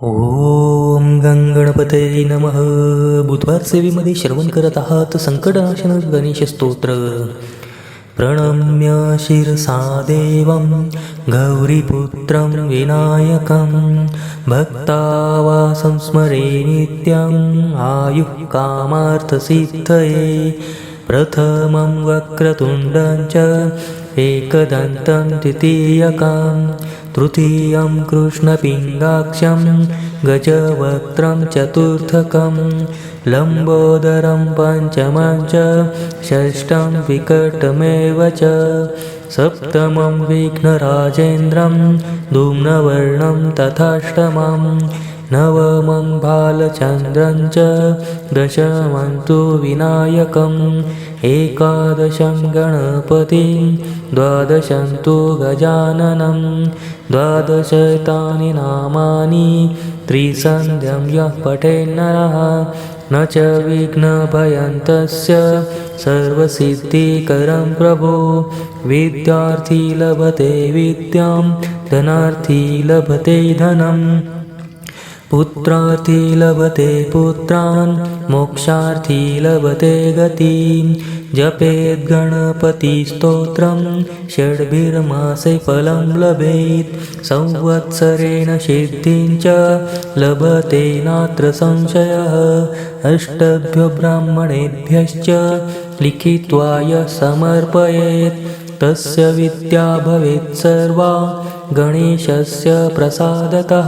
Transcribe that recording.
ओम गणपतये नमः. बुधवार सेवेमध्ये श्रवण करत आहात संकटनाशन गणेश स्तोत्र. प्रणम्य शिरसा देवं गौरीपुत्रं विनायकं भक्तावासं स्मरे नित्यम् आयुः कामार्थसिद्धये. प्रथमं वक्रतुण्डं च एकदन्तं द्वितीयकं तृतीयं कृष्णपिङ्गाक्षं गजवक्त्रं चतुर्थकं लम्बोदरं पञ्चमं च षष्ठं विकटमेव च सप्तमं विघ्नराजेन्द्रं धूम्रवर्णं तथाष्टमं नवमं बालचन्द्रं च दशमं तु विनायकम् एकादशं गणपतिं द्वादशं तु गजाननं द्वादशतानि नामानि त्रिसन्ध्यं यः पठेन्नरः न च विघ्नभयं तस्य सर्वसिद्धिकरं प्रभो. विद्यार्थी लभते विद्यां धनार्थी लभते धनं पुत्रार्थी लभते पुत्रान् मोक्षार्थी लभते गतिं. जपेत् गणपतिस्तोत्रं षड्भिर्मासे फलं लभेत् संवत्सरेण सिद्धिं च लभते नात्र संशयः. अष्टभ्यो ब्राह्मणेभ्यश्च लिखित्वा यः समर्पयेत् तस्य विद्या भवेत् सर्वा गणेशस्य प्रसादतः.